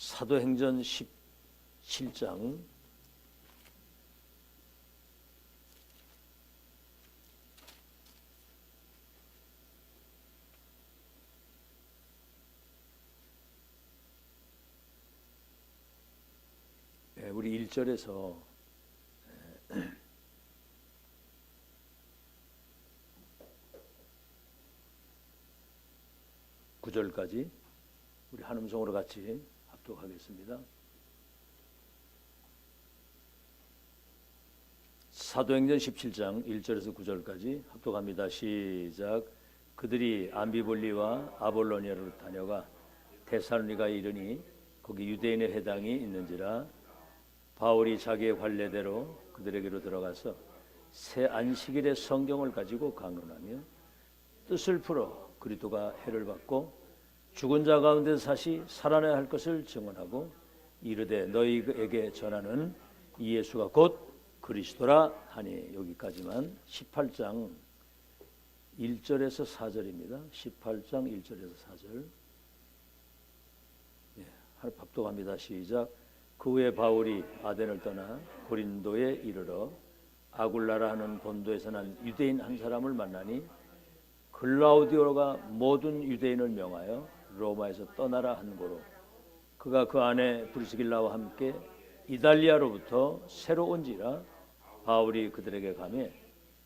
사도행전 17장 우리 1절에서 9절까지 우리 한 음성으로 같이 합독하겠습니다. 사도행전 17장 1절에서 9절까지 합독합니다. 시작. 그들이 암비볼리와 아볼로니아로 다녀가 데살로니가에 이르니 거기 유대인의 회당이 있는지라 바울이 자기의 관례대로 그들에게로 들어가서 새 안식일의 성경을 가지고 강론하며 뜻을 풀어 그리스도가 해를 받고 죽은 자 가운데 다시 살아나야 할 것을 증언하고 이르되 너희에게 전하는 이 예수가 곧 그리스도라 하니. 여기까지만 18장 1절에서 4절입니다. 18장 1절에서 4절. 합독합니다. 시작. 그 후에 바울이 아덴을 떠나 고린도에 이르러 아굴라라 하는 본도에서 난 유대인 한 사람을 만나니 글라우디오가 모든 유대인을 명하여 로마에서 떠나라 한 고로 그가 그 안에 브리스길라와 함께 이달리아로부터 새로 온지라 바울이 그들에게 가매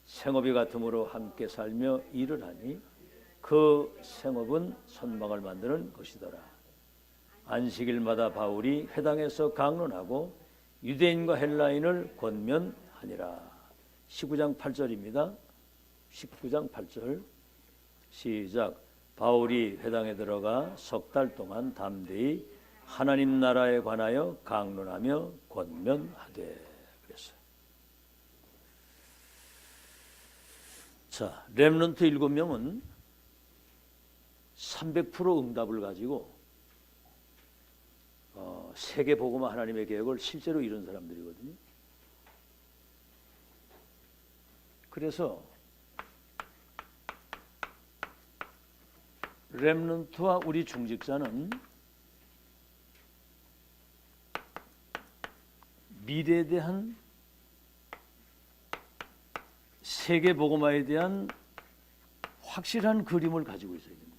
생업이 같음으로 함께 살며 일을 하니 그 생업은 선막을 만드는 것이더라. 안식일마다 바울이 회당에서 강론하고 유대인과 헬라인을 권면하니라. 19장 8절입니다. 19장 8절 시작. 바울이 회당에 들어가 석 달 동안 담대히 하나님 나라에 관하여 강론하며 권면하되 그랬어요. 자, 렘넌트 7명은 300% 응답을 가지고 세계 복음화 하나님의 계획을 실제로 이룬 사람들이거든요. 그래서 렘넌트와 우리 중직자는 미래에 대한 세계 복음화에 대한 확실한 그림을 가지고 있어야 됩니다.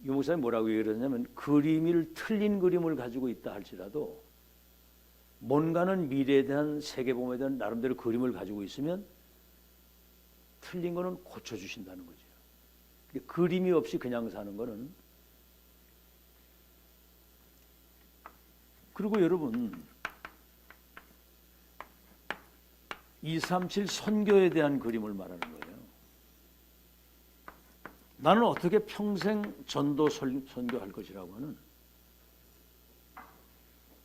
유 목사님 뭐라고 얘기하냐면 그림을 틀린 그림을 가지고 있다 할지라도 뭔가는 미래에 대한 세계 복음화에 대한 나름대로 그림을 가지고 있으면 틀린 거는 고쳐주신다는 거죠. 그림이 없이 그냥 사는 거는. 그리고 여러분 237 선교에 대한 그림을 말하는 거예요. 나는 어떻게 평생 전도 선교할 것이라고 하는,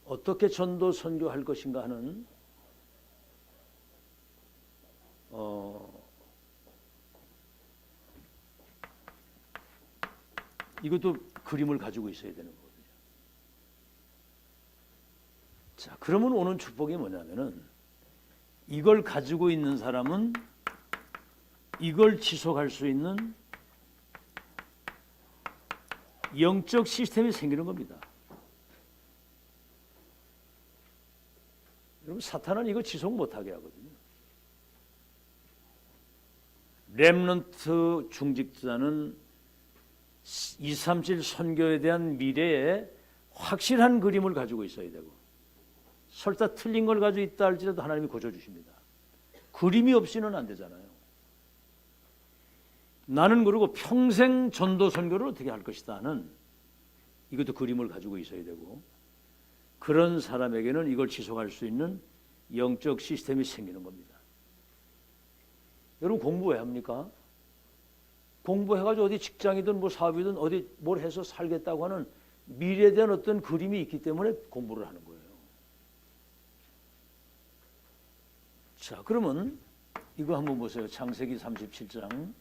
어떻게 전도 선교할 것인가 하는 이것도 그림을 가지고 있어야 되는 거거든요. 자, 그러면 오는 축복이 뭐냐면은 이걸 가지고 있는 사람은 이걸 지속할 수 있는 영적 시스템이 생기는 겁니다. 여러분 사탄은 이거 지속 못하게 하거든요. 렘넌트 중직자는 237 선교에 대한 미래에 확실한 그림을 가지고 있어야 되고 설사 틀린 걸 가지고 있다 할지라도 하나님이 고쳐주십니다. 그림이 없이는 안 되잖아요. 나는 그러고 평생 전도 선교를 어떻게 할 것이다 하는 이것도 그림을 가지고 있어야 되고 그런 사람에게는 이걸 지속할 수 있는 영적 시스템이 생기는 겁니다. 여러분 공부 왜 합니까? 공부해가지고 어디 직장이든 뭐 사업이든 어디 뭘 해서 살겠다고 하는 미래에 대한 어떤 그림이 있기 때문에 공부를 하는 거예요. 자, 그러면 이거 한번 보세요. 창세기 37장.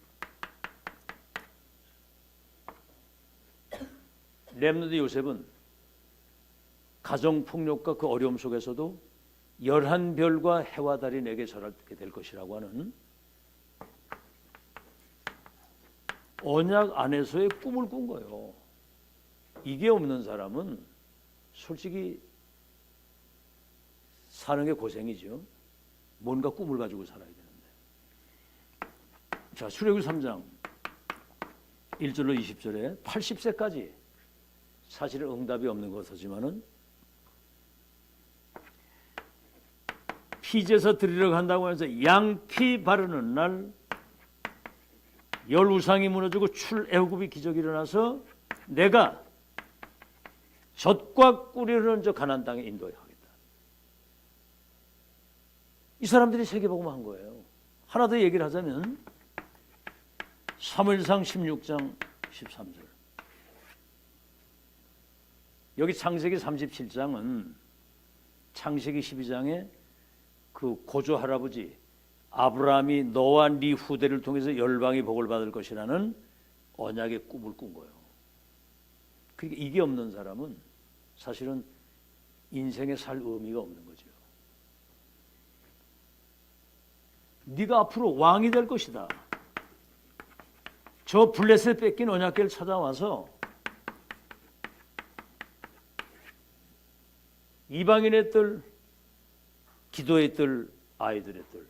렘넌트 요셉은 가정폭력과 그 어려움 속에서도 11별과 해와 달이 내게 절하게 될 것이라고 하는 언약 안에서의 꿈을 꾼 거예요. 이게 없는 사람은 솔직히 사는 게 고생이죠. 뭔가 꿈을 가지고 살아야 되는데. 자, 출애굽기 3장 1절로 20절에 80세까지 사실은 응답이 없는 것이지만은 피제사 드리러 간다고 해서 양피 바르는 날 열 우상이 무너지고 출애굽이 기적이 일어나서 내가 젖과 꿀이 흐르는 저 가나안 땅에 인도하겠다. 이 사람들이 세계복음 한 거예요. 하나 더 얘기를 하자면 사무엘상 16장 13절. 여기 창세기 37장은 창세기 12장에 그 고조 할아버지 아브라함이 너와 네 후대를 통해서 열방이 복을 받을 것이라는 언약의 꿈을 꾼 거예요. 그러니까 이게 없는 사람은 사실은 인생에 살 의미가 없는 거죠. 네가 앞으로 왕이 될 것이다. 저 블레셋 뺏긴 언약궤를 찾아와서 이방인의 뜰, 기도의 뜰, 아이들의 뜰,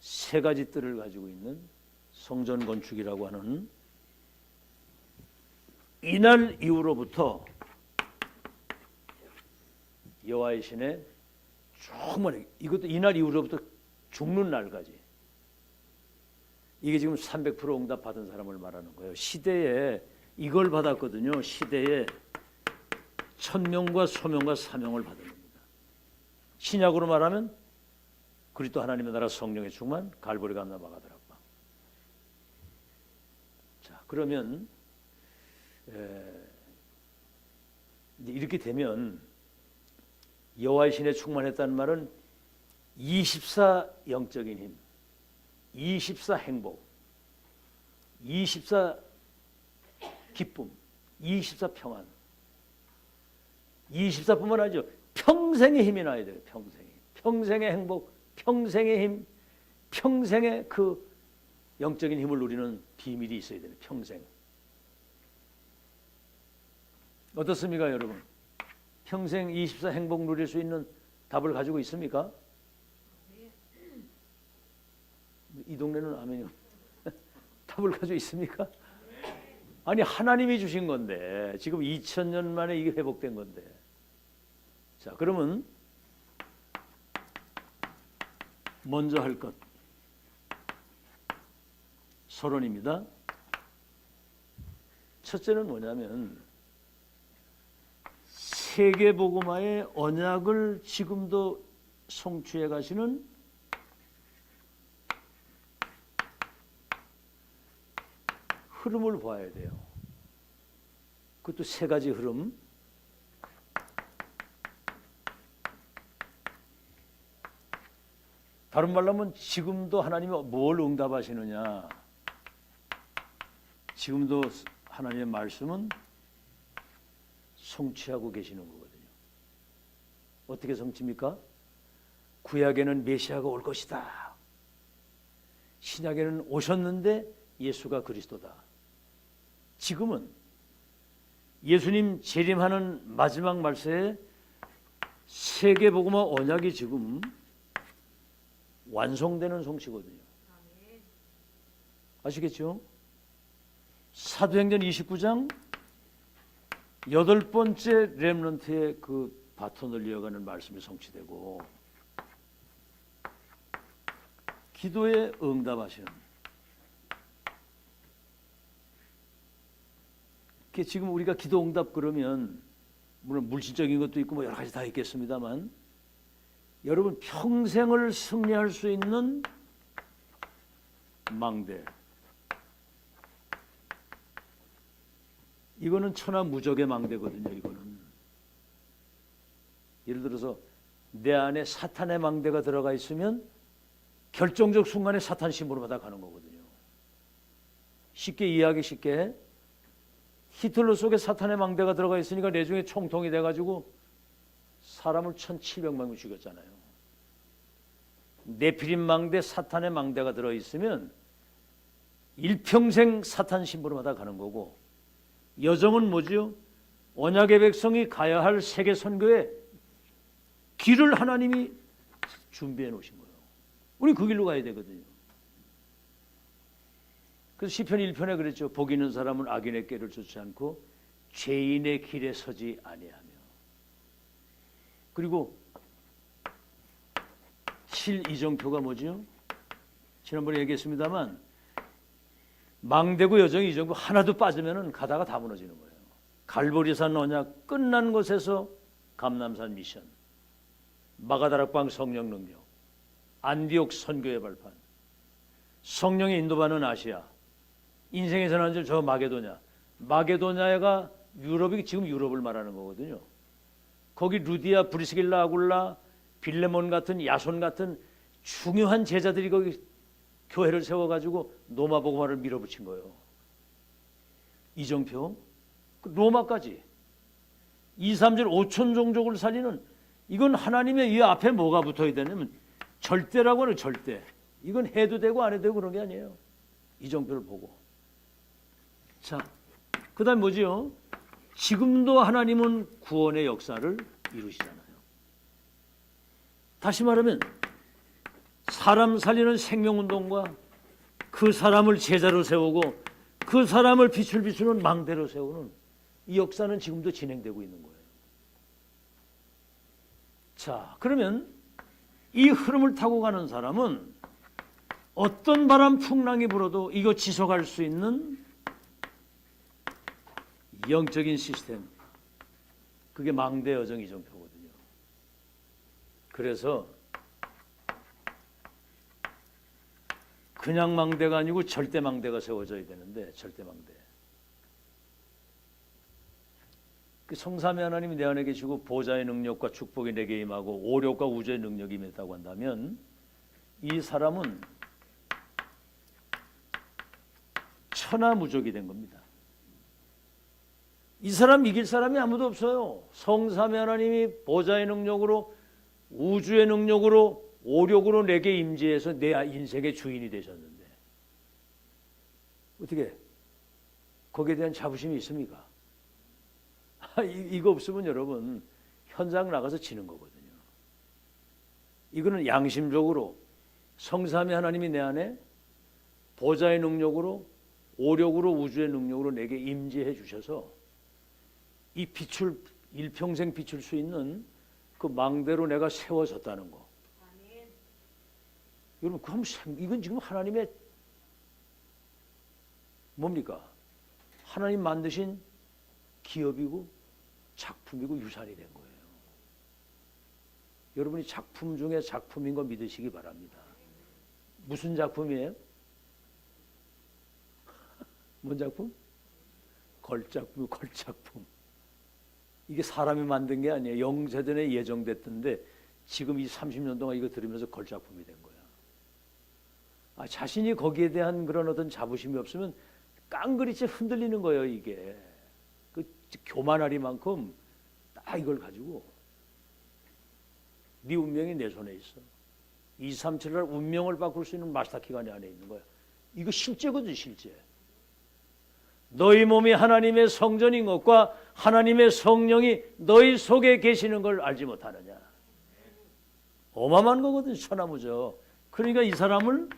세 가지 뜰을 가지고 있는 성전 건축이라고 하는 이날 이후로부터 여호와의 신에 정말 이것도 이날 이후로부터 죽는 날까지 이게 지금 300% 응답 받은 사람을 말하는 거예요. 시대에 이걸 받았거든요. 시대에 천명과 소명과 사명을 받은 겁니다. 신약으로 말하면 그리스도 하나님의 나라 성령의 충만 갈보리 감람과 가드락방. 자, 그러면 이렇게 되면 여호와의 신에 충만했다는 말은 24 영적인 힘, 24 행복, 24 기쁨, 24 평안, 24뿐만 아니죠. 평생의 힘이 나야 돼요. 평생의 행복, 평생의 힘, 평생의 그 영적인 힘을 누리는 비밀이 있어야 돼요. 평생. 어떻습니까, 여러분? 평생 24 행복 누릴 수 있는 답을 가지고 있습니까? 이 동네는 아멘이요. 답을 가지고 있습니까? 아니, 하나님이 주신 건데 지금 2000년 만에 이게 회복된 건데. 자, 그러면 먼저 할 것 서론입니다. 첫째는 뭐냐면 세계복음화의 언약을 지금도 성취해 가시는 흐름을 봐야 돼요. 그것도 세 가지 흐름. 다른 말로 하면 지금도 하나님이 뭘 응답하시느냐. 지금도 하나님의 말씀은 성취하고 계시는 거거든요. 어떻게 성취입니까? 구약에는 메시아가 올 것이다. 신약에는 오셨는데 예수가 그리스도다. 지금은 예수님 재림하는 마지막 말세에 세계복음화 언약이 지금 완성되는 성취거든요. 아시겠죠? 사도행전 29장 8번째 렘넌트의 그 바톤을 이어가는 말씀이 성취되고 기도에 응답하시는 지금 우리가 기도 응답 그러면 물론 물질적인 것도 있고 뭐 여러 가지 다 있겠습니다만 여러분 평생을 승리할 수 있는 망대 이거는 천하무적의 망대거든요. 이거는 예를 들어서 내 안에 사탄의 망대가 들어가 있으면 결정적 순간에 사탄 심부름 받아 가는 거거든요. 쉽게 이해하기 쉽게 히틀러 속에 사탄의 망대가 들어가 있으니까 내중에 총통이 돼가지고 사람을 1700명 죽였잖아요. 네피림 망대, 사탄의 망대가 들어있으면 일평생 사탄 심부름하다 가는 거고, 여정은 뭐지요? 언약의 백성이 가야 할 세계 선교에 길을 하나님이 준비해 놓으신 거예요. 우리 그 길로 가야 되거든요. 그래서 시편 1편에 그랬죠. 복 있는 사람은 악인의 꾀를 쫓지 않고 죄인의 길에 서지 아니하며. 그리고 이정표가 뭐지요? 지난번에 얘기했습니다만 망대고 여정 이정표 하나도 빠지면 가다가 다 무너지는 거예요. 갈보리산 언약 끝난 곳에서 감남산 미션, 마가다락방 성령 능력, 안디옥 선교의 발판, 성령의 인도받는 아시아, 인생의 전환절 저 마게도냐가 유럽이 지금 유럽을 말하는 거거든요. 거기 루디아, 브리스길라, 아굴라, 빌레몬 같은 야손 같은 중요한 제자들이 거기 교회를 세워가지고 로마 복음화를 밀어붙인 거예요. 이정표, 로마까지 2, 3절 5천 종족을 살리는, 이건 하나님의 이 앞에 뭐가 붙어야 되냐면 절대라고 하는 절대. 이건 해도 되고 안 해도 되고 그런 게 아니에요. 이정표를 보고. 자, 그 다음 뭐지요? 지금도 하나님은 구원의 역사를 이루시잖아요. 다시 말하면 사람 살리는 생명운동과 그 사람을 제자로 세우고 그 사람을 빛을 비추는 망대로 세우는 이 역사는 지금도 진행되고 있는 거예요. 자, 그러면 이 흐름을 타고 가는 사람은 어떤 바람 풍랑이 불어도 이거 지속할 수 있는 영적인 시스템, 그게 망대 여정 이정표거든요. 그래서 그냥 망대가 아니고 절대 망대가 세워져야 되는데, 절대 망대. 그 성삼위 하나님이 내 안에 계시고 보좌의 능력과 축복이 내게 임하고 오력과 우주의 능력이 임했다고 한다면 이 사람은 천하무적이 된 겁니다. 이 사람 이길 사람이 아무도 없어요. 성삼위 하나님이 보좌의 능력으로 우주의 능력으로 오력으로 내게 임재해서 내 인생의 주인이 되셨는데 어떻게 거기에 대한 자부심이 있습니까? 이거 없으면 여러분 현장 나가서 지는 거거든요. 이거는 양심적으로 성삼위 하나님이 내 안에 보좌의 능력으로 오력으로 우주의 능력으로 내게 임재해 주셔서 이 빛을 일평생 비출 수 있는 그 망대로 내가 세워졌다는 거. 아멘. 여러분 이건 지금 하나님의 뭡니까? 하나님 만드신 기업이고 작품이고 유산이 된 거예요. 여러분이 작품 중에 작품인 거 믿으시기 바랍니다. 무슨 작품이에요? 뭔 작품? 걸작품, 걸작품. 이게 사람이 만든 게 아니에요. 영세전에 예정됐던데 지금 이 30년 동안 이거 들으면서 걸작품이 된 거야. 자신이 거기에 대한 그런 어떤 자부심이 없으면 깡그리째 흔들리는 거예요. 이게 그 교만하리만큼 딱 이걸 가지고 네 운명이 내 손에 있어. 2, 3, 7날 운명을 바꿀 수 있는 마스터키가 내 안에 있는 거야. 이거 실제거든, 실제. 너희 몸이 하나님의 성전인 것과 하나님의 성령이 너희 속에 계시는 걸 알지 못하느냐. 어마어마한 거거든, 천하무적. 그러니까 이 사람을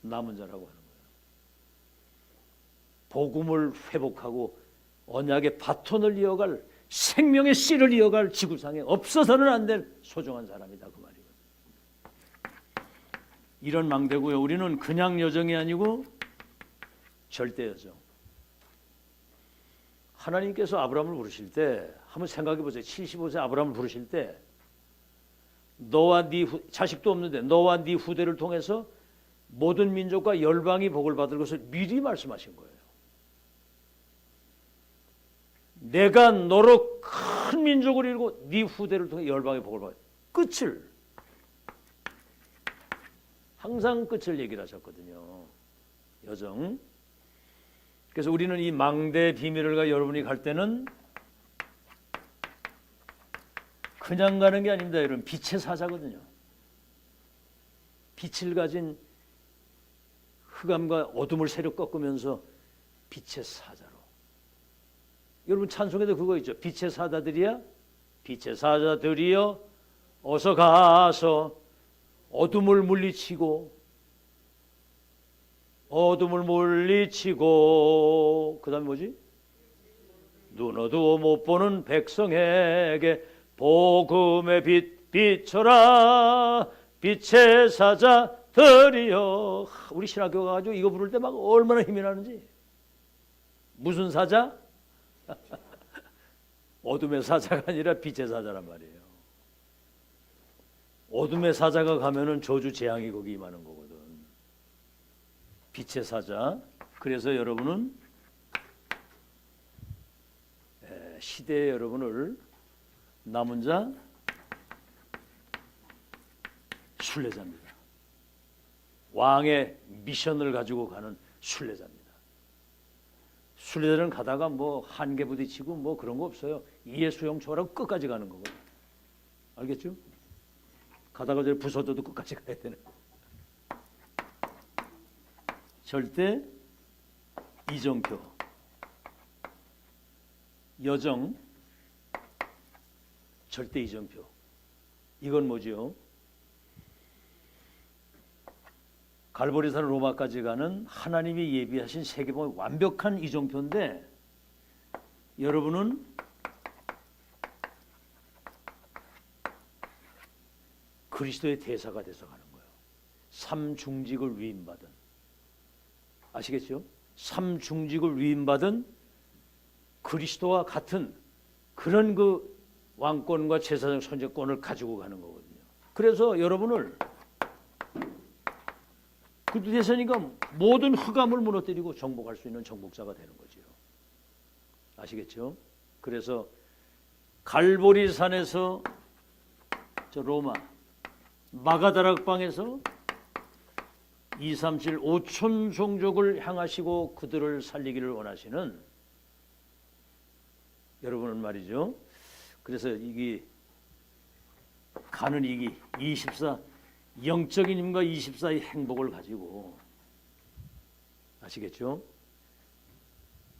남은 자라고 하는 거예요. 복음을 회복하고 언약의 바톤을 이어갈, 생명의 씨를 이어갈 지구상에 없어서는 안 될 소중한 사람이다, 그 말이에요. 이런 망대고요. 우리는 그냥 여정이 아니고 절대 여정. 하나님께서 아브라함을 부르실 때 한번 생각해 보세요. 75세 아브라함을 부르실 때 너와 네 자식도 없는데 너와 네 후대를 통해서 모든 민족과 열방이 복을 받을 것을 미리 말씀하신 거예요. 내가 너로 큰 민족을 이루고 네 후대를 통해 열방의 복을 받을 끝을, 항상 끝을 얘기를 하셨거든요. 여정. 그래서 우리는 이 망대 비밀을 여러분이 갈 때는 그냥 가는 게 아닙니다. 여러분 빛의 사자거든요. 빛을 가진 흑암과 어둠을 세력 꺾으면서 빛의 사자로. 여러분 찬송에도 그거 있죠. 빛의 사자들이야, 빛의 사자들이여 어서 가서 어둠을 물리치고 그 다음에 뭐지? 눈 어두워 못 보는 백성에게 복음의 빛 비춰라 빛의 사자들이여. 우리 신학교 가가지고 이거 부를 때 막 얼마나 힘이 나는지. 무슨 사자? 어둠의 사자가 아니라 빛의 사자란 말이에요. 어둠의 사자가 가면은 저주 재앙이 거기 임하는 거거든. 빛의 사자. 그래서 여러분은 시대의 여러분을 남은 자 순례자입니다. 왕의 미션을 가지고 가는 순례자입니다. 순례자는 가다가 뭐 한계 부딪히고 뭐 그런 거 없어요. 이해수용초라고 끝까지 가는 거거든요. 알겠죠? 가다가 저 부서져도 끝까지 가야 되는. 절대 이정표, 여정, 절대 이정표. 이건 뭐죠? 갈보리산 로마까지 가는 하나님이 예비하신 세계복음의 완벽한 이정표인데 여러분은 그리스도의 대사가 돼서 가는 거예요. 삼중직을 위임받은. 아시겠죠? 삼중직을 위임받은 그리스도와 같은 그런 그 왕권과 제사장 선제권을 가지고 가는 거거든요. 그래서 여러분을 그 대사니까 모든 흑암을 무너뜨리고 정복할 수 있는 정복자가 되는 거죠. 아시겠죠? 그래서 갈보리산에서 저 로마 마가다락방에서 237 5천 종족을 향하시고 그들을 살리기를 원하시는 여러분은 말이죠. 그래서 이게 가는 이기 24 영적인 힘과 24의 행복을 가지고 아시겠죠?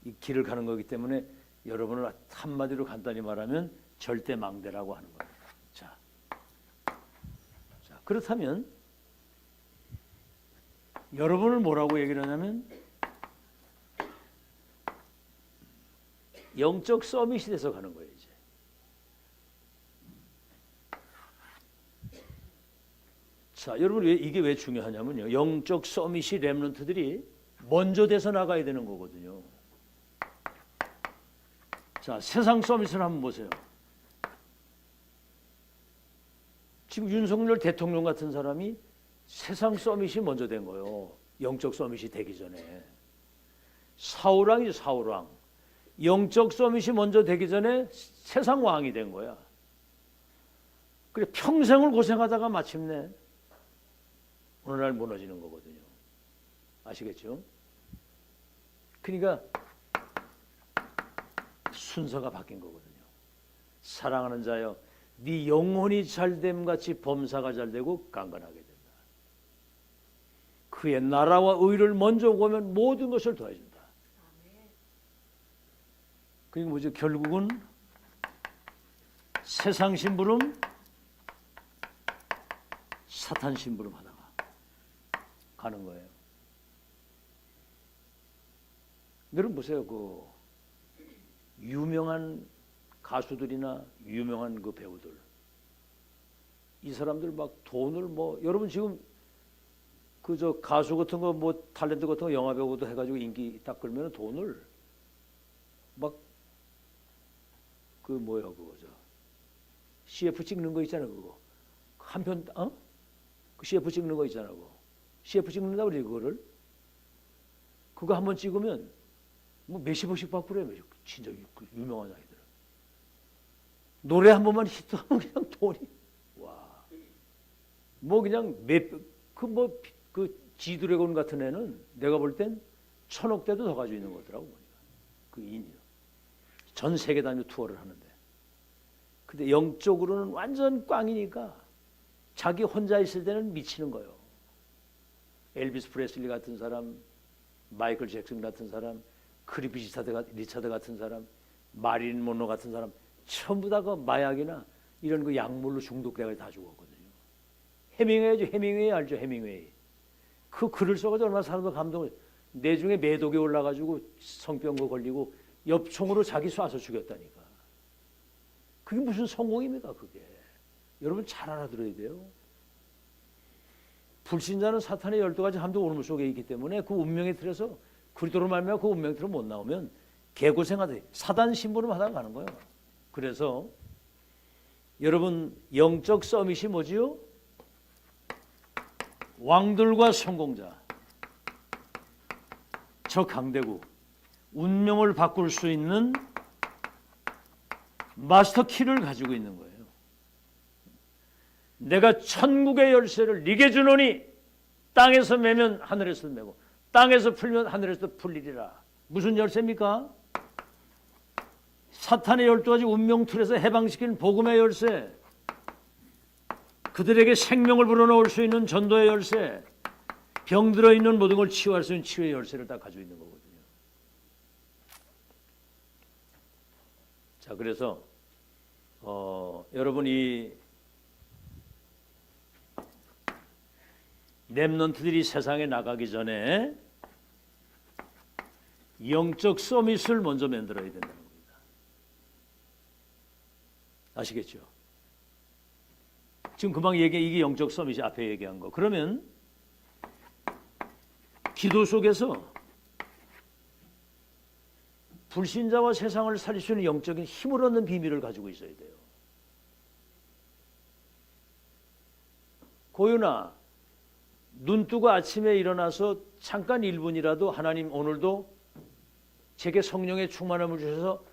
이 길을 가는 거기 때문에 여러분을 한마디로 간단히 말하면 절대 망대라고 하는 거예요. 자, 그렇다면 여러분을 뭐라고 얘기를 하냐면 영적 서밋이 돼서 가는 거예요. 이제 자, 여러분 이게 왜 중요하냐면요. 영적 서밋이 렘넌트들이 먼저 돼서 나가야 되는 거거든요. 자, 세상 서밋을 한번 보세요. 지금 윤석열 대통령 같은 사람이 세상 서밋이 먼저 된 거예요. 영적 서밋이 되기 전에. 사울왕이죠, 사울왕. 영적 서밋이 먼저 되기 전에 세상 왕이 된 거야. 그래 평생을 고생하다가 마침내 오늘날 무너지는 거거든요. 아시겠죠? 그러니까 순서가 바뀐 거거든요. 사랑하는 자여, 네 영혼이 잘됨 같이 범사가 잘되고 강건하게 된다. 그의 나라와 의를 먼저 구하면 모든 것을 더해준다. 그게 뭐죠? 결국은 세상 심부름, 사탄 심부름 하다가 가는 거예요. 여러분 보세요. 그 유명한 가수들이나 유명한 그 배우들, 이 사람들 막 돈을 뭐 여러분 지금 그 저 가수 같은 거 뭐 탤런트 같은 거 영화 배우도 해가지고 인기 딱 끌면 돈을 막 그 뭐야 그거 저 CF 찍는 거 있잖아 그거 한편 그 CF 찍는 거 있잖아 그거 CF 찍는다 그래 그거를 그거 한번 찍으면 뭐 몇십억씩 받고 그래 진짜 유명한 아이들 노래 한 번만 히트하면 그냥 돈이 와 뭐 그냥 그 지드래곤 같은 애는 내가 볼 땐 1,000억대도 더 가지고 있는 거더라고 보니까 그 인이요. 전 세계 단위로 투어를 하는데 근데 영적으로는 완전 꽝이니까 자기 혼자 있을 때는 미치는 거예요. 엘비스 프레슬리 같은 사람, 마이클 잭슨 같은 사람, 크리피 리차드 같은 사람, 마릴린 monroe 같은 사람 전부 다 그 마약이나 이런 그 약물로 중독돼서 다 죽었거든요. 해밍웨이죠. 해밍웨이 알죠? 해밍웨이. 그 글을 써가지고 얼마나 사람들 감동을. 내중에 매독이 올라가지고 성병거 걸리고 엽총으로 자기 쏴서 죽였다니까. 그게 무슨 성공입니까 그게. 여러분 잘 알아들어야 돼요. 불신자는 사탄의 12가지 함도 오름 속에 있기 때문에 그 운명의 틀에서 그리스도로 말미암아 그 운명의 틀을 못 나오면 개고생하듯 사단 신부름 하다가 가는 거예요. 그래서 여러분 영적 서밋이 뭐지요? 왕들과 성공자, 저 강대국, 운명을 바꿀 수 있는 마스터 키를 가지고 있는 거예요. 내가 천국의 열쇠를 네게 주노니 땅에서 매면 하늘에서 매고 땅에서 풀면 하늘에서 풀리리라. 무슨 열쇠입니까? 사탄의 12가지 운명 틀에서 해방시키는 복음의 열쇠, 그들에게 생명을 불어넣을 수 있는 전도의 열쇠, 병들어 있는 모든 걸 치유할 수 있는 치유의 열쇠를 다 가지고 있는 거거든요. 자, 그래서 여러분이 렘넌트들이 세상에 나가기 전에 영적 서밋을 먼저 만들어야 된다는 겁니다. 아시겠죠? 지금 금방 이게 영적 서밋이 앞에 얘기한 거. 그러면 기도 속에서 불신자와 세상을 살릴 수 있는 영적인 힘을 얻는 비밀을 가지고 있어야 돼요. 고윤아, 눈 뜨고 아침에 일어나서 잠깐 1분이라도 하나님 오늘도 제게 성령의 충만함을 주셔서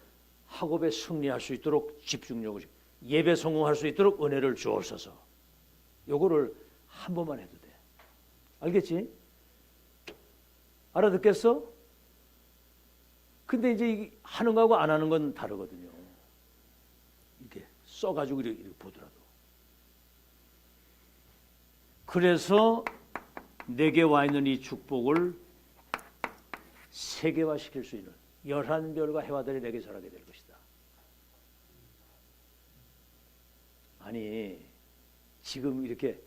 학업에 승리할 수 있도록 집중력을, 예배 성공할 수 있도록 은혜를 주옵소서. 요거를 한 번만 해도 돼. 알겠지? 알아듣겠어? 근데 이제 하는 거하고 안 하는 건 다르거든요. 이렇게 써가지고 이렇게 보더라도. 그래서 내게 와 있는 이 축복을 세계화시킬 수 있는 11별과 해와들이 내게 절하게 될 것이다. 아니 지금 이렇게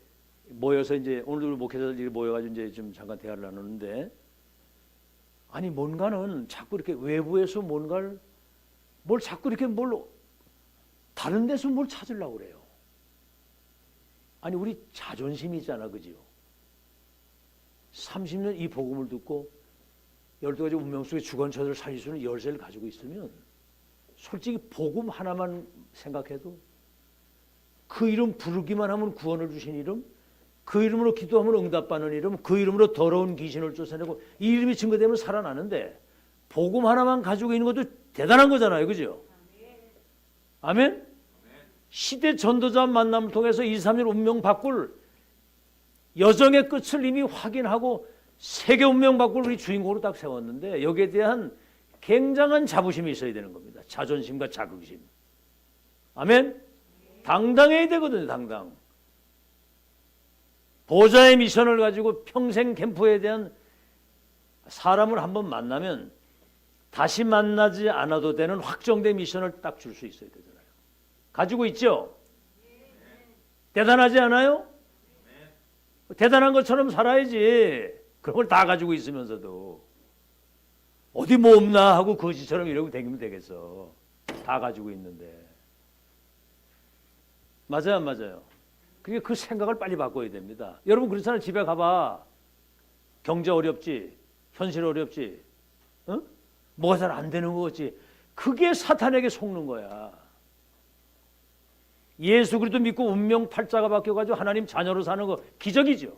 모여서 이제 오늘도 목회자들이 모여가지고 이제 좀 잠깐 대화를 나누는데, 아니 뭔가는 자꾸 이렇게 외부에서 뭔가를 뭘 자꾸 이렇게 다른 데서 뭘 찾으려고 그래요. 아니 우리 자존심이 있잖아, 그지요? 30년 이 복음을 듣고 12가지 운명 속의 주관처들을 살릴 수 있는 열쇠를 가지고 있으면 솔직히 복음 하나만 생각해도 그 이름 부르기만 하면 구원을 주신 이름, 그 이름으로 기도하면 응답받는 이름, 그 이름으로 더러운 귀신을 쫓아내고 이 이름이 증거되면 살아나는데 복음 하나만 가지고 있는 것도 대단한 거잖아요. 그죠? 아멘? 시대 전도자 만남을 통해서 2, 3일 운명 바꿀 여정의 끝을 이미 확인하고 세계 운명 바꿀 우리 주인공으로 딱 세웠는데 여기에 대한 굉장한 자부심이 있어야 되는 겁니다. 자존심과 자긍심. 아멘? 당당해야 되거든요. 당당. 보좌의 미션을 가지고 평생 캠프에 대한 사람을 한번 만나면 다시 만나지 않아도 되는 확정된 미션을 딱 줄 수 있어야 되잖아요. 가지고 있죠? 대단하지 않아요? 대단한 것처럼 살아야지. 그런 걸 다 가지고 있으면서도 어디 뭐 없나 하고 거지처럼 이러고 다니면 되겠어. 다 가지고 있는데. 맞아요, 안 맞아요? 그게 그 생각을 빨리 바꿔야 됩니다. 여러분 그렇잖아요. 집에 가봐. 경제 어렵지, 현실 어렵지, 어? 뭐가 잘 안 되는 거지. 그게 사탄에게 속는 거야. 예수 그리스도 믿고 운명 팔자가 바뀌어가지고 하나님 자녀로 사는 거 기적이죠.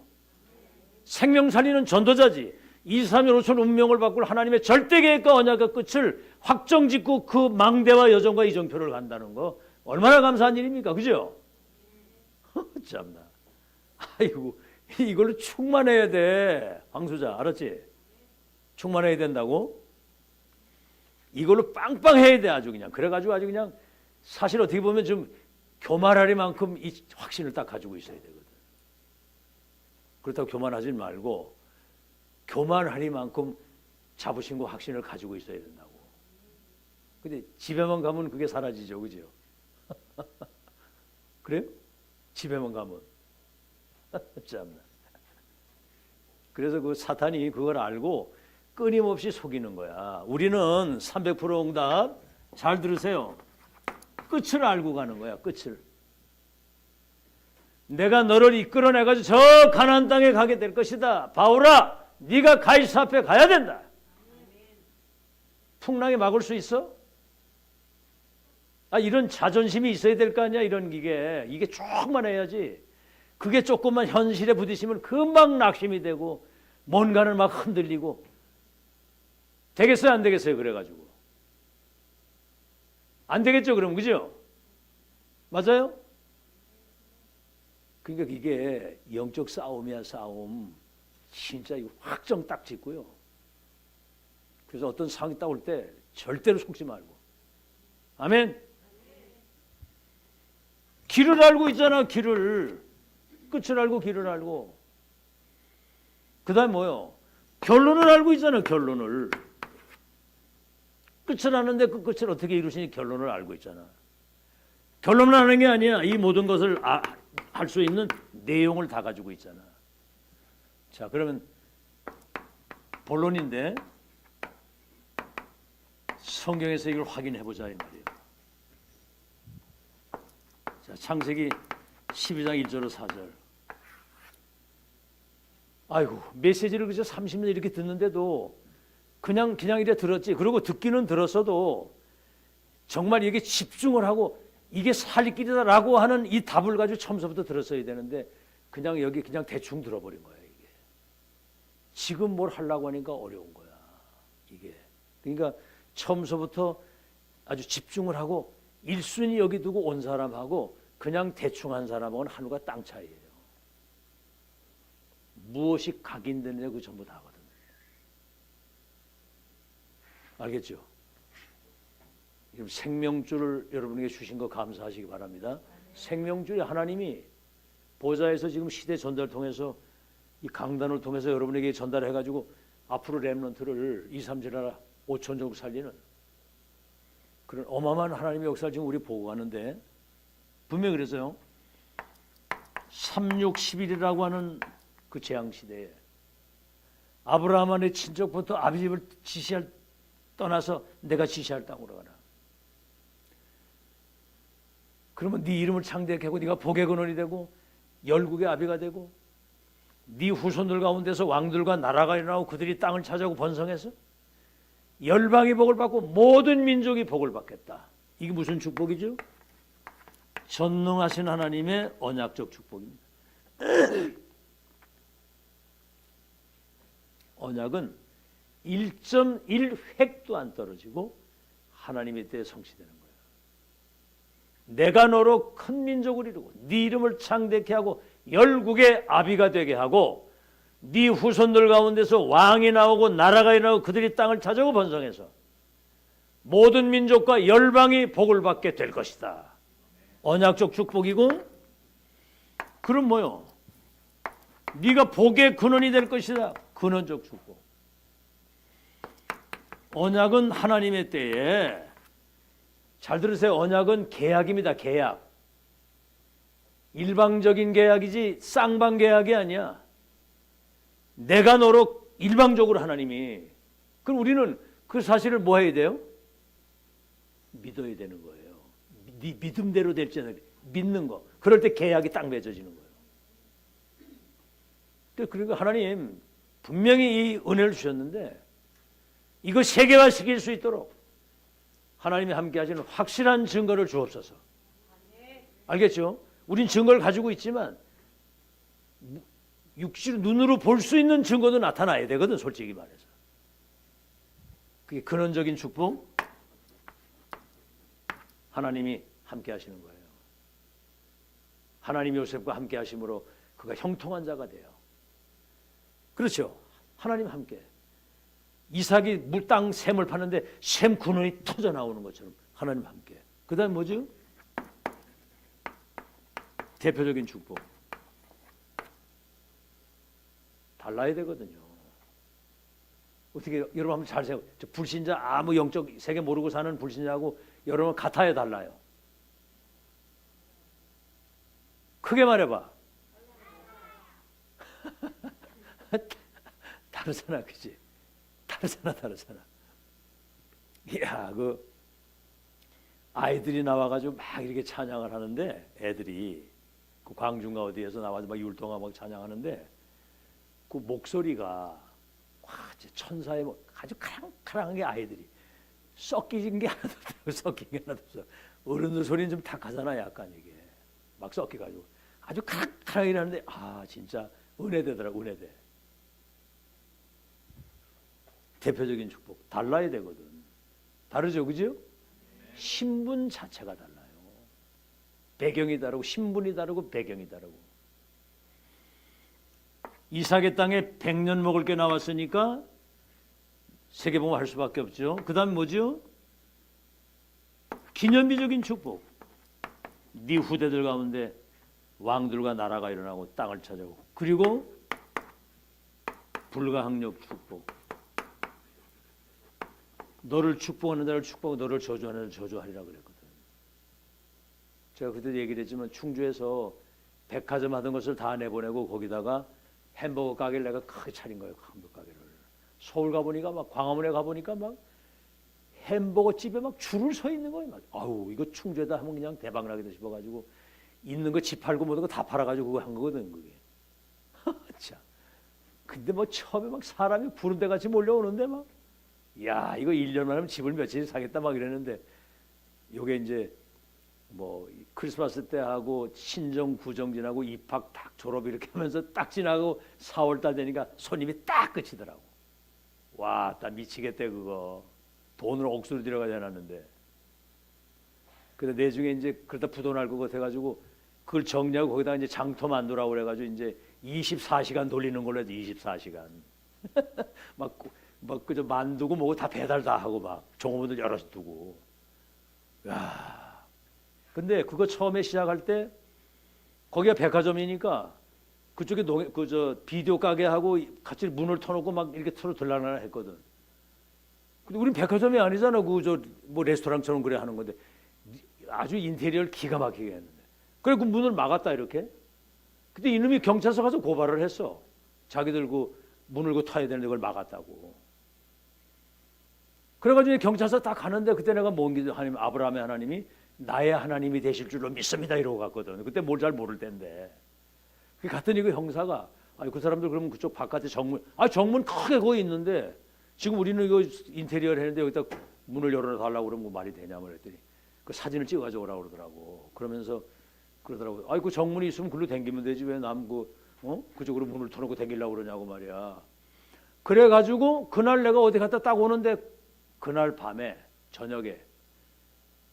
생명 살리는 전도자지. 2, 3일 5천 운명을 바꿀 하나님의 절대 계획과 언약의 끝을 확정짓고 그 망대와 여정과 이정표를 간다는 거 얼마나 감사한 일입니까? 그죠? 참나. 아이고, 이걸로 충만해야 돼. 황수자, 알았지? 충만해야 된다고? 이걸로 빵빵해야 돼, 아주 그냥. 그래가지고 아주 그냥 사실 어떻게 보면 좀 교만하리만큼 이 확신을 딱 가지고 있어야 되거든. 그렇다고 교만하지 말고 교만하리만큼 자부심과 확신을 가지고 있어야 된다고. 근데 집에만 가면 그게 사라지죠, 그죠? 그래요? 집에만 가면. 참나. 그래서 그 사탄이 그걸 알고 끊임없이 속이는 거야. 우리는 300% 응답. 잘 들으세요. 끝을 알고 가는 거야, 끝을. 내가 너를 이끌어내가지고 저 가나안 땅에 가게 될 것이다. 바울아, 네가 가이사 앞에 가야 된다. 풍랑에 막을 수 있어? 이런 자존심이 있어야 될 거 아니야. 이런 이게 조금만 해야지. 그게 조금만 현실에 부딪히면 금방 낙심이 되고 뭔가는 막 흔들리고. 되겠어요, 안 되겠어요? 그래가지고 안 되겠죠, 그럼. 그죠? 맞아요? 그러니까 이게 영적 싸움이야, 싸움. 진짜 이거 확정 딱 짓고요. 그래서 어떤 상황이 딱 올 때 절대로 속지 말고. 아멘. 길을 알고 있잖아, 길을. 끝을 알고 길을 알고. 그 다음 뭐요? 결론을 알고 있잖아, 결론을. 끝을 아는데 그 끝을 어떻게 이루시니 결론을 알고 있잖아. 결론을 아는 게 아니야. 이 모든 것을 할 수 있는 내용을 다 가지고 있잖아. 자, 그러면 본론인데 성경에서 이걸 확인해 보자 이 말이에요. 자, 창세기 12장 1절로 4절. 아이고, 메시지를 그저 30년 이렇게 듣는데도 그냥 이래 들었지. 그리고 듣기는 들었어도 정말 이게 집중을 하고 이게 살 길이다라고 하는 이 답을 가지고 처음부터 들었어야 되는데 그냥 여기 그냥 대충 들어버린 거야, 이게. 지금 뭘 하려고 하니까 어려운 거야, 이게. 그러니까 처음부터 아주 집중을 하고 1순위 여기 두고 온 사람하고 그냥 대충 한 사람하고는 하늘과 땅 차이예요. 무엇이 각인되느냐 그 전부 다거든. 알겠죠? 지금 생명줄을 여러분에게 주신 거 감사하시기 바랍니다. 생명줄이 하나님이 보좌에서 지금 시대 전달 통해서 이 강단을 통해서 여러분에게 전달해가지고 앞으로 렘넌트를 2, 3, 7, 5천 정도 살리는 그런 어마어마한 하나님의 역사를 지금 우리 보고 가는데 분명히 그래서요. 3611이라고 하는 그 재앙시대에 아브라함의 친족부터 아비 집을 떠나서 내가 지시할 땅으로 가라. 그러면 네 이름을 창대케 하고 네가 복의 근원이 되고 열국의 아비가 되고 네 후손들 가운데서 왕들과 나라가 일어나고 그들이 땅을 차지하고 번성해서 열방이 복을 받고 모든 민족이 복을 받겠다. 이게 무슨 축복이죠? 전능하신 하나님의 언약적 축복입니다. 언약은 1.1획도 안 떨어지고 하나님의 때에 성취되는 거예요. 내가 너로 큰 민족을 이루고 네 이름을 창대케 하고 열국의 아비가 되게 하고 네 후손들 가운데서 왕이 나오고 나라가 일어나고 그들이 땅을 차지하고 번성해서 모든 민족과 열방이 복을 받게 될 것이다. 언약적 축복이고 그럼 뭐요? 네가 복의 근원이 될 것이다. 근원적 축복. 언약은 하나님의 때에 잘 들으세요. 언약은 계약입니다. 계약. 일방적인 계약이지 쌍방 계약이 아니야. 내가 너로 일방적으로 하나님이. 그럼 우리는 그 사실을 뭐 해야 돼요? 믿어야 되는 거예요. 네 믿음대로 될지는 믿는 거. 그럴 때 계약이 딱 맺어지는 거예요. 그러니까 하나님 분명히 이 은혜를 주셨는데 이거 세계화시킬 수 있도록 하나님이 함께 하시는 확실한 증거를 주옵소서. 알겠죠? 우린 증거를 가지고 있지만 육신 눈으로 볼 수 있는 증거도 나타나야 되거든, 솔직히 말해서. 그게 근원적인 축복, 하나님이 함께 하시는 거예요. 하나님이 요셉과 함께 하심으로 그가 형통한 자가 돼요. 그렇죠? 하나님 함께. 이삭이 땅 샘을 파는데 샘 근원이 터져 나오는 것처럼 하나님 함께. 그 다음 뭐죠? 대표적인 축복. 달라야 되거든요. 어떻게 여러분 한번 잘 생각. 불신자 아무 영적 세계 모르고 사는 불신자하고 여러분 같아요, 달라요? 크게 말해봐. 다르잖아, 그지? 다르잖아. 이야, 그 아이들이 나와가지고 막 이렇게 찬양을 하는데, 애들이 그 광주인가 어디에서 나와서 막 율동하고 막 찬양하는데, 그 목소리가 와, 천사의 아주 카랑카랑한 게 아이들이 섞이는 게 하나도 없어. 섞인 게 하나도 없어. 어른들 소리는 좀 탁하잖아, 약간 이게 막 섞여가지고 아주 카랑카랑이 나는데, 아 진짜 은혜되더라고, 은혜돼. 대표적인 축복 달라야 되거든. 다르죠, 그죠? 신분 자체가 달라요. 배경이 다르고, 신분이 다르고, 배경이 다르고. 이삭의 땅에 100년 먹을 게 나왔으니까 세계복음 할 수밖에 없죠. 그 다음 뭐죠? 기념비적인 축복. 네 후대들 가운데 왕들과 나라가 일어나고 땅을 찾아오고, 그리고 불가항력 축복. 너를 축복하는 자를 축복하고 너를 저주하는 자를 저주하리라 그랬거든. 제가 그때 얘기를 했지만 충주에서 백화점 하던 것을 다 내보내고 거기다가 햄버거 가게를 내가 크게 차린 거예요. 햄버거 가게를. 서울 가보니까 막 광화문에 가보니까 막 햄버거 집에 막 줄을 서 있는 거예요. 막. 아우 이거 충주에다 하면 그냥 대박 나겠다 싶어가지고 있는 거 집 팔고 모든 거 다 팔아가지고 그거 한 거거든 그게. 자, 근데 뭐 처음에 막 사람이 부른 데 같이 몰려오는데 막, 야 이거 1년만 하면 집을 며칠 사겠다 막 이랬는데, 요게 이제 뭐 크리스마스 때 하고 신정 구정 지나고 입학 딱 졸업 이렇게 하면서 딱 지나고 4월 달 되니까 손님이 딱 끝이더라고. 와, 딱 미치겠대 그거. 돈을 억수로 들여가지 않았는데. 근데 내중에 이제 그러다 부도 날 것 같아가지고 그걸 정리하고 거기다 이제 장터 만두라고 그래가지고 이제 24시간 돌리는 걸로 해서 24시간. 막 그저 만두고 뭐고 다 배달 다 하고 막 종업원들 여럿 두고. 야. 근데 그거 처음에 시작할 때 거기가 백화점이니까 그쪽에 그저 비디오 가게하고 같이 문을 터놓고 막 이렇게 틀어 들라나 했거든. 근데 우린 백화점이 아니잖아. 그 저 뭐 레스토랑처럼 그래 하는 건데 아주 인테리어를 기가 막히게 했는데. 그래 그 문을 막았다 이렇게. 근데 이놈이 경찰서 가서 고발을 했어. 자기들 그 문을 그 타야 되는데 그걸 막았다고. 그래가지고 경찰서 딱 가는데 그때 내가 뭔 기도 하나님 아브라함의 하나님이 나의 하나님이 되실 줄로 믿습니다 이러고 갔거든. 그때 뭘 잘 모를 때인데. 갔더니 그 형사가 그 사람들 그러면 그쪽 바깥에 정문 정문 크게 거기 있는데 지금 우리는 이거 인테리어를 했는데 여기다 문을 열어달라고 그러면 뭐 말이 되냐고 그랬더니 그 사진을 찍어가지고 오라고 그러더라고. 그러면서 그러더라고. 그 정문이 있으면 글로 댕기면 되지 왜 남 그쪽으로 문을 터놓고 댕기려고 그러냐고 말이야. 그래가지고 그날 내가 어디 갔다 딱 오는데 그날 밤에 저녁에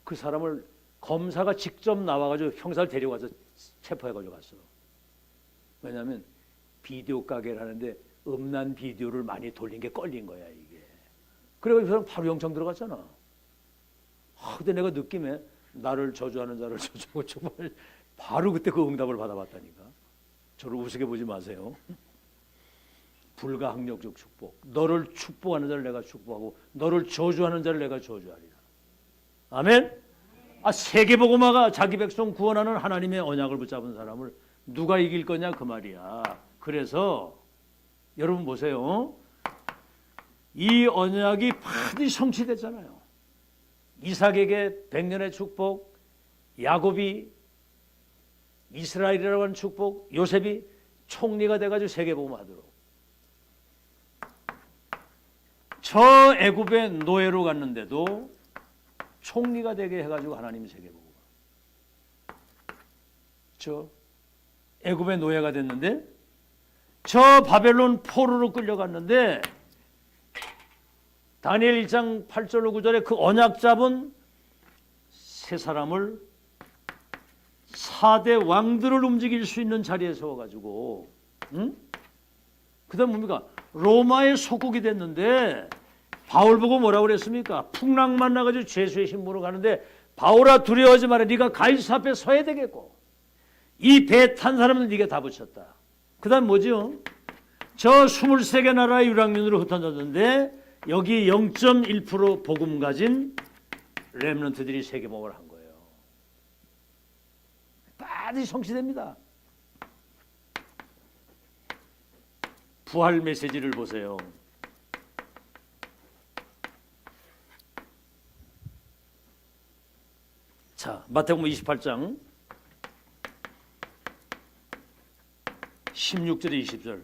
그 사람을 검사가 직접 나와가지고 형사를 데려와서 체포해가지고 갔어. 왜냐하면 비디오 가게를 하는데 음란 비디오를 많이 돌린 게 걸린 거야 이게. 그래가지고 그 사람 바로 영장 들어갔잖아. 근데 내가 느낌에 나를 저주하는 자를 저주하고 정말 바로 그때 그 응답을 받아봤다니까. 저를 우습게 보지 마세요. 불가항력적 축복. 너를 축복하는 자를 내가 축복하고 너를 저주하는 자를 내가 저주하리라. 아멘. 세계복음화가 자기 백성 구원하는 하나님의 언약을 붙잡은 사람을 누가 이길 거냐 그 말이야. 그래서 여러분 보세요. 이 언약이 반드시 성취됐잖아요. 이삭에게 100년의 축복, 야곱이 이스라엘이라고 하는 축복, 요셉이 총리가 돼가지고 세계복음화하도록. 저 애굽의 노예로 갔는데도 총리가 되게 해가지고 하나님이 세계복음화. 저 애굽의 노예가 됐는데 저 바벨론 포로로 끌려갔는데 다니엘 1장 8절로 9절에 그 언약 잡은 세 사람을 4대 왕들을 움직일 수 있는 자리에 세워가지고 그 다음 뭡니까? 로마의 속국이 됐는데 바울 보고 뭐라고 그랬습니까? 풍랑만 나가지고 죄수의 신분으로 가는데 바울아 두려워하지 마라. 네가 가이사 앞에 서야 되겠고 이 배 탄 사람은 네가 다 붙였다. 그 다음 뭐죠? 저 23개 나라의 유랑민으로 흩어졌는데 여기 0.1% 복음 가진 렘넌트들이 세계복음을 한 거예요. 반드시 성취됩니다. 부활 메시지를 보세요. 자, 마태복음 28장 16절에 20절.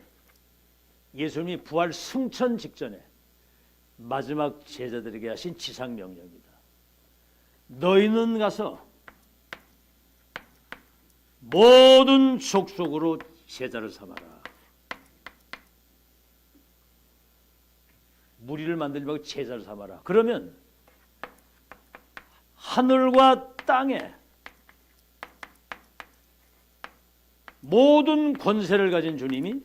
예수님이 부활 승천 직전에 마지막 제자들에게 하신 지상 명령입니다. 너희는 가서 모든 족속으로 제자를 삼아라. 무리를 만들지 말고 제자를 삼아라. 그러면 하늘과 땅에 모든 권세를 가진 주님이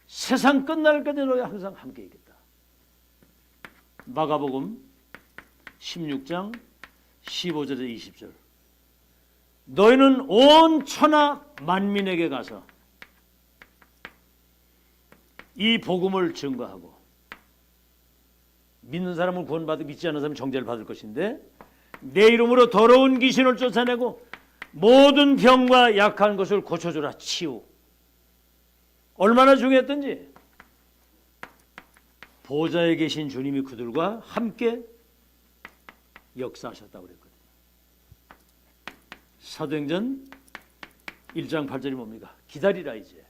세상 끝날까지 너희 항상 함께 있겠다. 마가복음 16장 15절에서 20절. 너희는 온 천하 만민에게 가서 이 복음을 증거하고, 믿는 사람은 구원받고 믿지 않는 사람은 정죄를 받을 것인데, 내 이름으로 더러운 귀신을 쫓아내고 모든 병과 약한 것을 고쳐주라. 치유. 얼마나 중요했던지 보좌에 계신 주님이 그들과 함께 역사하셨다고 그랬거든요. 사도행전 1장 8절이 뭡니까? 기다리라. 이제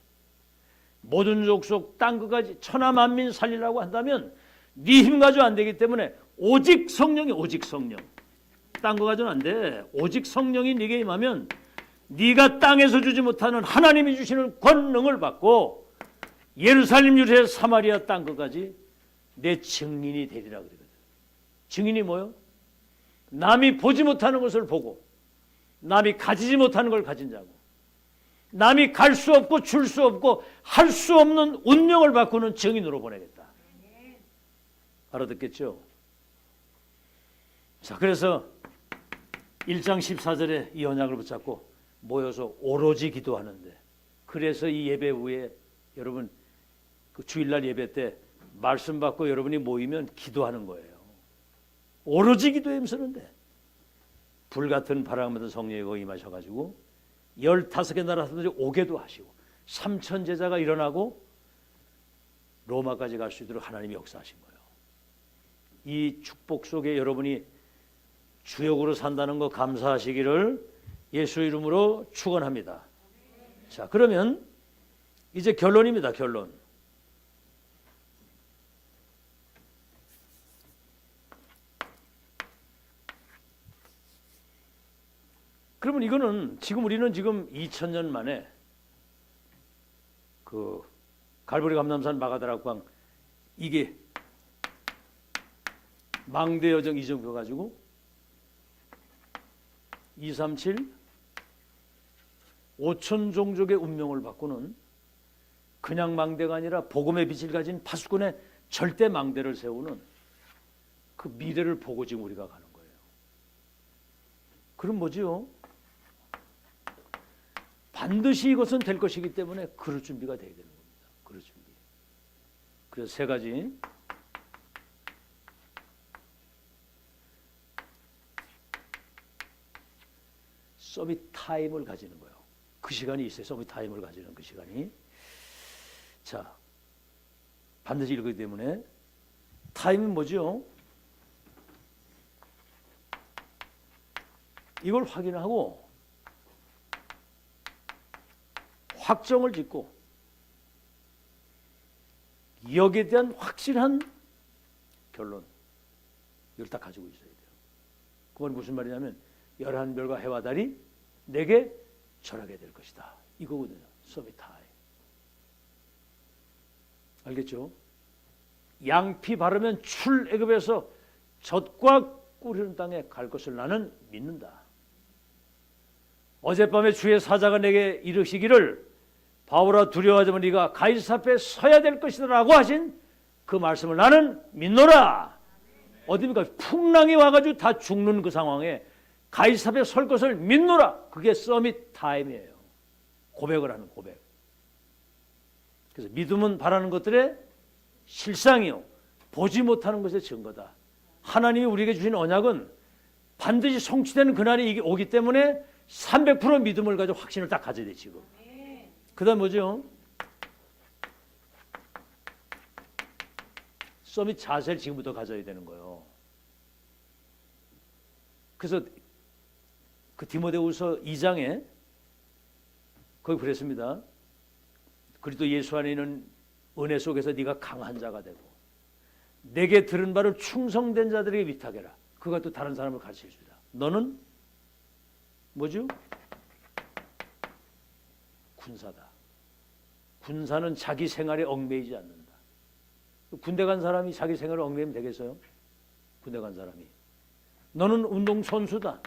모든 족속 땅 끝까지 천하 만민 살리라고 한다면 네 힘 가지고 안 되기 때문에 오직 성령이, 오직 성령. 딴 거 가지고는 안 돼. 오직 성령이 네게 임하면 네가 땅에서 주지 못하는 하나님이 주시는 권능을 받고 예루살렘 유대 사마리아 땅 끝까지 내 증인이 되리라 그러거든. 증인이 뭐요? 남이 보지 못하는 것을 보고, 남이 가지지 못하는 걸 가진 자고, 남이 갈 수 없고 줄 수 없고 할 수 없는 운명을 바꾸는 증인으로 보내겠다. 알아듣겠죠? 자, 그래서 1장 14절에 이 언약을 붙잡고 모여서 오로지 기도하는데, 그래서 이 예배 후에 여러분 그 주일날 예배 때 말씀 받고 여러분이 모이면 기도하는 거예요. 오로지 기도에 힘쓰는데 불같은 바람 같은 성령이 거기 임하셔가지고 15개 나라 사람들이 오게도 하시고 3천 제자가 일어나고 로마까지 갈 수 있도록 하나님이 역사하신 거예요. 이 축복 속에 여러분이 주역으로 산다는 거 감사하시기를 예수 이름으로 축원합니다. 자, 그러면 이제 결론입니다. 결론. 그러면 이거는 지금 우리는 지금 2000년 만에 그 갈보리 감람산 마가다락방 이게 망대 여정 이정표 가지고 237 5천 종족의 운명을 바꾸는 그냥 망대가 아니라 복음의 빛을 가진 파수꾼의 절대 망대를 세우는 그 미래를 보고 지금 우리가 가는 거예요. 그럼 뭐지요? 반드시 이것은 될 것이기 때문에 그럴 준비가 돼야 되는 겁니다. 그럴 준비. 그래서 세 가지. 서밋 타임을 가지는 거예요. 그 시간이 있어요. 서밋 타임을 가지는 그 시간이. 자, 반드시 이러기 때문에 타임은 뭐죠? 이걸 확인하고 확정을 짓고 여기에 대한 확실한 결론, 이걸 딱 가지고 있어야 돼요. 그건 무슨 말이냐면 11별과 해와 달이 내게 절하게 될 것이다. 이거거든요. 서밋 타임. 알겠죠? 양피 바르면 출애굽에서 젖과 꿀 흐르는 땅에 갈 것을 나는 믿는다. 어젯밤에 주의 사자가 내게 이르시기를 바울아 두려워하지 마 네가 가이사 앞에 서야 될 것이다 라고 하신 그 말씀을 나는 믿노라. 어디입니까? 풍랑이 와가지고 다 죽는 그 상황에 가이사 앞에 설 것을 믿노라. 그게 서밋 타임이에요. 고백을 하는 고백. 그래서 믿음은 바라는 것들의 실상이요 보지 못하는 것의 증거다. 하나님이 우리에게 주신 언약은 반드시 성취되는 그날이 오기 때문에 300% 믿음을 가지고 확신을 딱 가져야 돼 지금. 그 다음 뭐죠? 서밋 자세를 지금부터 가져야 되는 거예요. 그래서 그 디모데후서 2장에 거기 그랬습니다. 그리스도 예수 안에 있는 은혜 속에서 네가 강한 자가 되고 내게 들은 바를 충성된 자들에게 위탁해라. 그가 또 다른 사람을 가르칠 주라. 너는 뭐죠? 군사다. 군사는 자기 생활에 얽매이지 않는다. 군대 간 사람이 자기 생활에 얽매이면 되겠어요? 군대 간 사람이. 너는 운동선수다.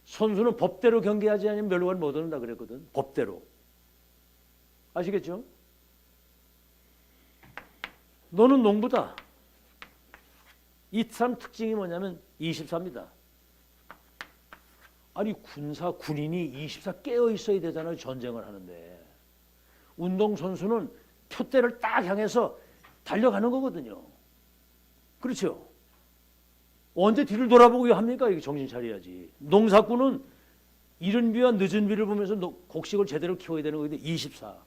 선수는 법대로 경기하지 않으면 멸관을 못 얻는다 그랬거든. 법대로. 아시겠죠? 너는 농부다. 이 사람 특징이 뭐냐면 24입니다. 아니 군인이 24 깨어 있어야 되잖아요. 전쟁을 하는데. 운동선수는 표대를 딱 향해서 달려가는 거거든요. 그렇죠? 언제 뒤를 돌아보고 합니까? 이게 정신 차려야지. 농사꾼은 이른 비와 늦은 비를 보면서 곡식을 제대로 키워야 되는 거거든요. 24.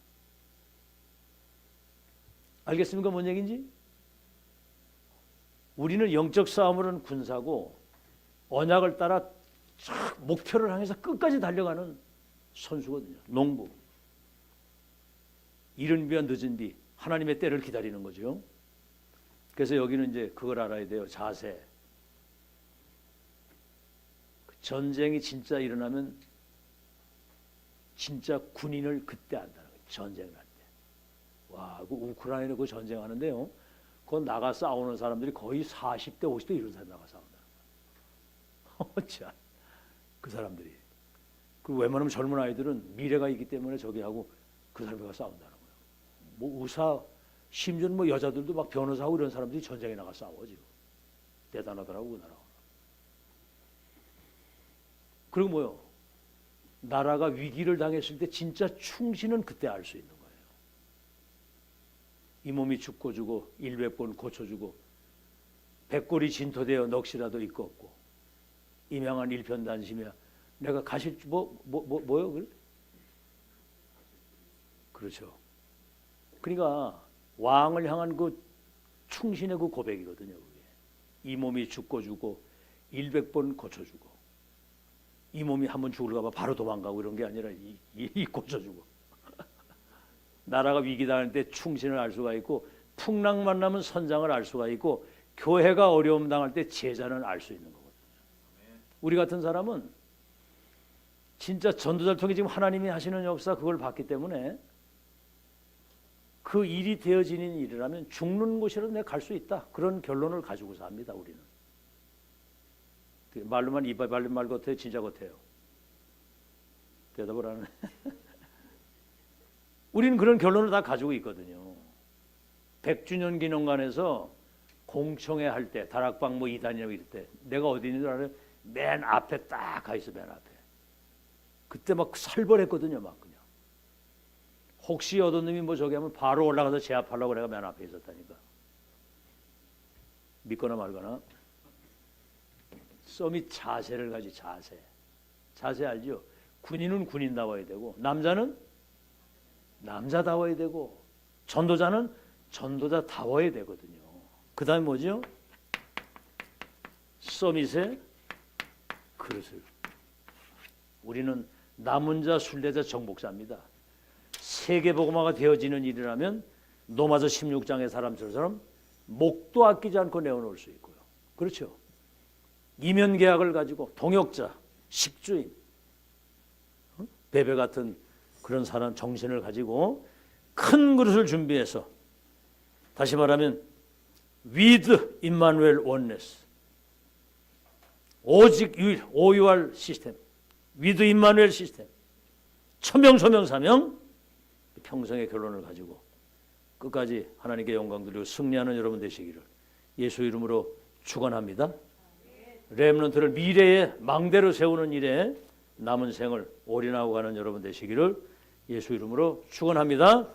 알겠습니까? 뭔 얘기인지? 우리는 영적 싸움으로는 군사고 언약을 따라 목표를 향해서 끝까지 달려가는 선수거든요. 농부. 이른 비와 늦은 비, 하나님의 때를 기다리는 거죠. 그래서 여기는 이제 그걸 알아야 돼요. 자세. 전쟁이 진짜 일어나면 진짜 군인을 그때 한다는 거예요. 전쟁을 할 때. 와, 그 우크라이나 그 전쟁하는데요. 그거 나가 싸우는 사람들이 거의 40대, 50대 이런 사람 나가 싸운다는 거예요. 참, 그 사람들이. 그 웬만하면 젊은 아이들은 미래가 있기 때문에 저기 하고 그 사람들과 싸운다는 거예요. 뭐 의사, 심지어는 뭐 여자들도 막 변호사하고 이런 사람들이 전쟁에 나가 싸워 지금. 대단하더라고 그 나라. 그리고 뭐요? 나라가 위기를 당했을 때 진짜 충신은 그때 알 수 있는 거예요. 이 몸이 죽고 주고 100번 고쳐주고 백골이 진토되어 넋이라도 있고 없고 임양한 일편단심이야. 내가 가실 뭐요? 그래? 그렇죠. 그러니까 왕을 향한 그 충신의 그 고백이거든요. 그게. 이 몸이 죽고 주고 100번 고쳐주고 이 몸이 한번 죽을까 봐 바로 도망가고 이런 게 아니라 이 고쳐주고 나라가 위기 당할 때 충신을 알 수가 있고 풍랑 만나면 선장을 알 수가 있고 교회가 어려움 당할 때 제자는 알 수 있는 거거든요. 우리 같은 사람은 진짜 전도자를 통해 지금 하나님이 하시는 역사 그걸 봤기 때문에 그 일이 되어지는 일이라면 죽는 곳이라도 내가 갈 수 있다. 그런 결론을 가지고 삽니다. 우리는. 말로만 이빨 발린 말 같아요? 진짜 같아요? 대답을 안 해. 우리는 그런 결론을 다 가지고 있거든요. 100주년 기념관에서 공청회 할 때 다락방 뭐 2단이라고 이럴 때 내가 어디 있는 줄 알아요? 맨 앞에 딱 가 있어. 맨 앞에. 그때 막 살벌했거든요. 막 그냥. 혹시 어떤 놈이 뭐 저기 하면 바로 올라가서 제압하려고 내가 맨 앞에 있었다니까. 믿거나 말거나. 서밋 자세를 가지. 자세 알죠? 군인은 군인다워야 되고 남자는 남자다워야 되고 전도자는 전도자다워야 되거든요. 그 다음에 뭐죠? 서밋의 그릇을. 우리는 남은 자, 순례자, 정복자입니다. 세계복음화가 되어지는 일이라면 로마서 16장의 사람처럼 목도 아끼지 않고 내어놓을 수 있고요. 그렇죠? 이면계약을 가지고 동역자, 식주인, 베베 같은 그런 사람 정신을 가지고 큰 그릇을 준비해서 다시 말하면 with Emmanuel oneness 오직 유일 오유할 시스템 with Emmanuel 시스템 천명소명사명 평생의 결론을 가지고 끝까지 하나님께 영광 드리고 승리하는 여러분 되시기를 예수 이름으로 축원합니다. 렘넌트를 미래의 망대로 세우는 일에 남은 생을 올인하고 가는 여러분 되시기를 예수 이름으로 축원합니다.